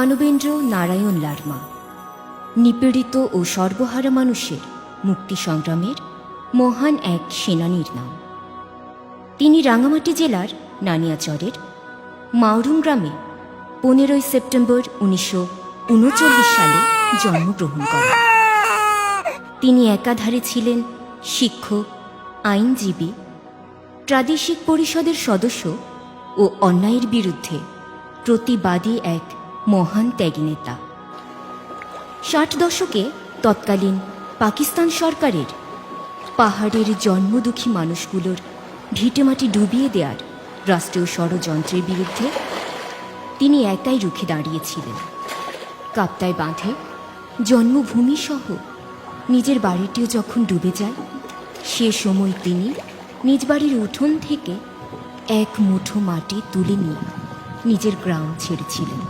মানবেন্দ্র নারায়ণ লারমা নিপীড়িত ও সর্বহারা মানুষের মুক্তি সংগ্রামের মহান এক সেনানীর নাম। তিনি রাঙামাটি জেলার নানিয়াচরের মাউরুম গ্রামে 15 সেপ্টেম্বর 1939 সালে জন্মগ্রহণ করেন। তিনি একাধারে ছিলেন শিক্ষক, আইনজীবী, প্রাদেশিক পরিষদের সদস্য ও অন্যায়ের বিরুদ্ধে প্রতিবাদী এক মহান ত্যাগী নেতা। 60 দশকে তৎকালীন পাকিস্তান সরকারের পাহাড়ের জন্মদুঃখী মানুষগুলোর ভিটেমাটি ডুবিয়ে দেওয়ার রাষ্ট্রীয় ষড়যন্ত্রের বিরুদ্ধে তিনি একাই রুখে দাঁড়িয়েছিলেন। কাপ্তাই বাঁধে জন্মভূমি সহ নিজের বাড়িটিও যখন ডুবে যায়, সে সময় তিনি নিজ বাড়ির উঠোন থেকে এক মুঠো মাটি তুলে নিয়ে নিজের গ্রাম ছেড়েছিলেন।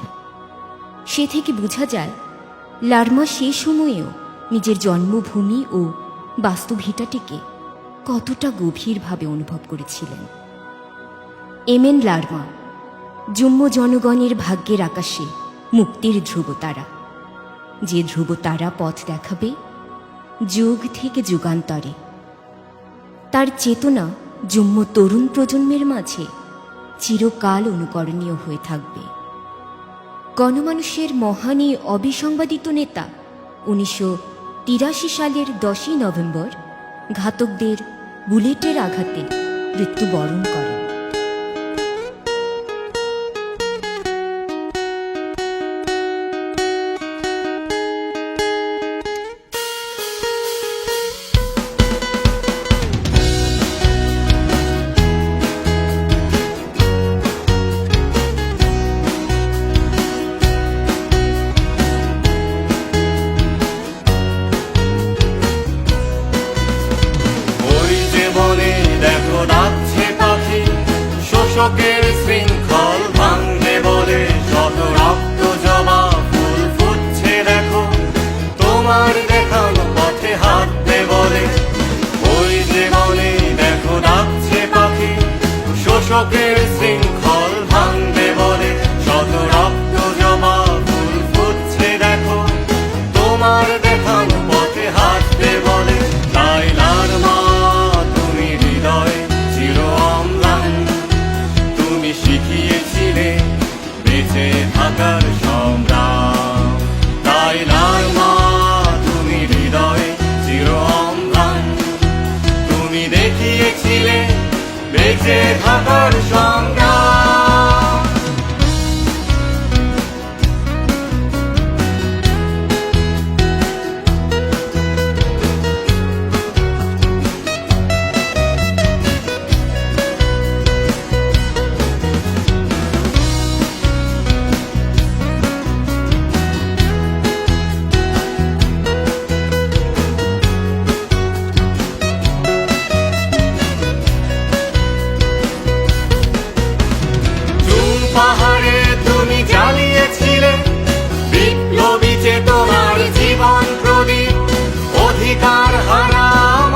সে থেকে বোঝা যায় লারমা সে সময়েও নিজের জন্মভূমি ও বাস্তুভিটাটিকে কতটা গভীরভাবে অনুভব করেছিলেন। এমএন লারমা জম্ম জনগণের ভাগ্যের আকাশে মুক্তির ধ্রুবতারা, যে ধ্রুবতারা পথ দেখাবে যুগ থেকে যুগান্তরে। তার চেতনা জম্ম তরুণ প্রজন্মের মাঝে চিরকাল অনুকরণীয় হয়ে থাকবে। গণমানুষের মহান এই অবিসংবাদিত নেতা 1983 সালের 10 নভেম্বর ঘাতকদের বুলেটের আঘাতে মৃত্যুবরণ করেন। শোষকের শৃঙ্খল ভাঙবে বলে যত রক্ত জমা ফুল ফুটছে দেখো, তোমার দেখানো পথে হাঁটবে বলে। ওই যে বলে দেখো ডাকছে পাখি, শোষকের শৃঙ্খল ভাঙবে বলে যত রক্ত জমা ফুল ফুটছে দেখো, তোমার দেখানো পথে হাঁটবে বলে। তাই লারমা তুমি হৃদয় চির অম্লান, তুমি শিখিয়েছিলে বেঁচে থাকার সংগ্রাম। তাই লারমা তুমি হৃদয় চির অম্লান, তুমি দেখিয়েছিলে বেঁচে থাকার সংগ্রাম। পাহাড়ে তুমি জ্বালিয়েছিলে বিপ্লবী চেতনার জীবন প্রদীপ, অধিকার হারা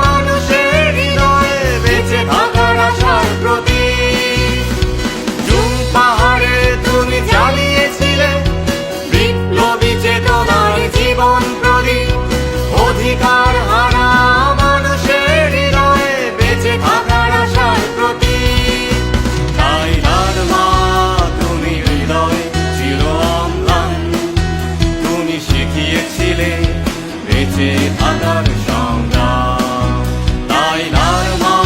মানুষের হৃদয়ে বেঁচে থাকার আশার প্রতীক। জুন পাহাড়ে তুমি জ্বালিয়েছিলে বিপ্লবী চেতনার জীবন প্রদীপ, অধিকার হারা মানুষের হৃদয়ে বেঁচে থাকার আশার প্রতীক। তাই লারমা তুমি হৃদয় চির অম্লান, তুমি শিখিয়েছিলে বেঁচে থাকার সংগ্রাম। তাই লারমা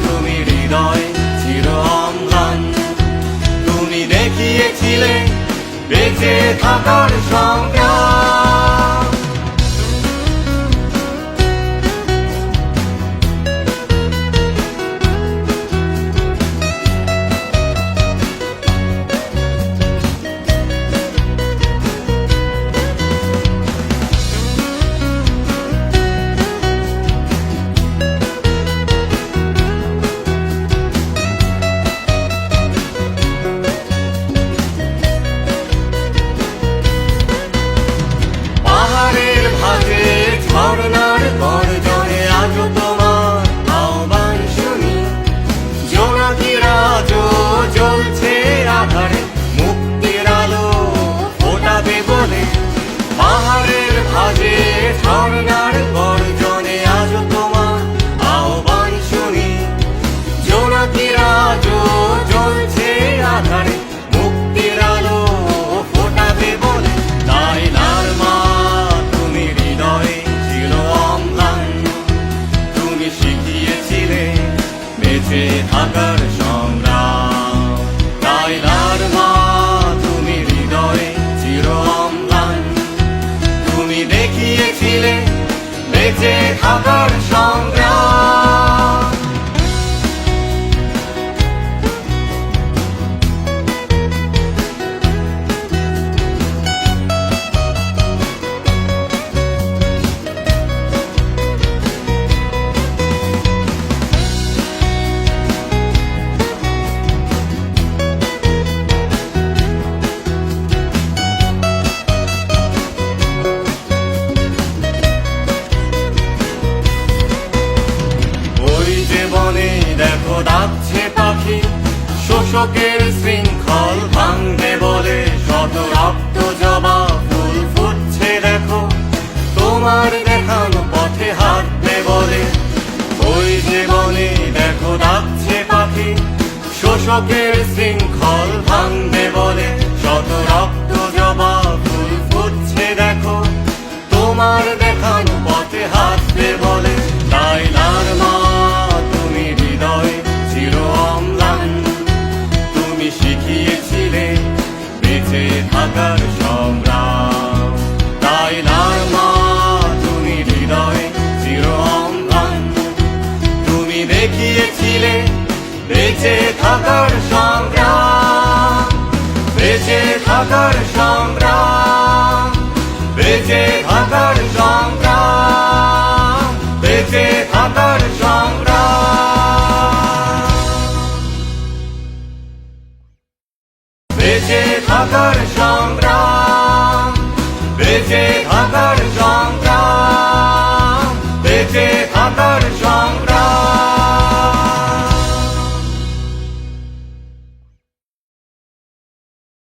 তুমি হৃদয় চির অম্লান, তুমি দেখিয়েছিলে বেঁচে থাকার সংগ্রাম। বেঁচে থাকার সংগ্রাম। ওই যে বনে দেখো ডাকছে পাখি, শোষকের শৃঙ্খল ভাঙবে বলে, শত রক্ত জবা ফুল ফুটছে দেখো, তোমার দেখানো পথে হাঁটবে বলে। ওই যে বনে দেখো ডাকছে পাখি, শোষকের শৃঙ্খল ভাঙবে বলে, শত রক্ত জবা ফুল ফুটছে দেখো, তোমার দেখানো পথে হাঁটবে বলে। তাই লারমা তুমি হৃদয় চির অম্লান, তুমি শিখিয়েছিলে বেঁচে থাকার সংগ্রাম। তাই লারমা তুমি হৃদয় চির অম্লান, তুমি দেখিয়েছিলে বেঁচে থাকার সংগ্রাম। বেঁচে থাকার সংগ্রাম, বেঁচে থাকার সংগ্রাম, বেঁচে থাকার সংগ্রাম, বেঁচে থাকার সংগ্রাম, বেঁচে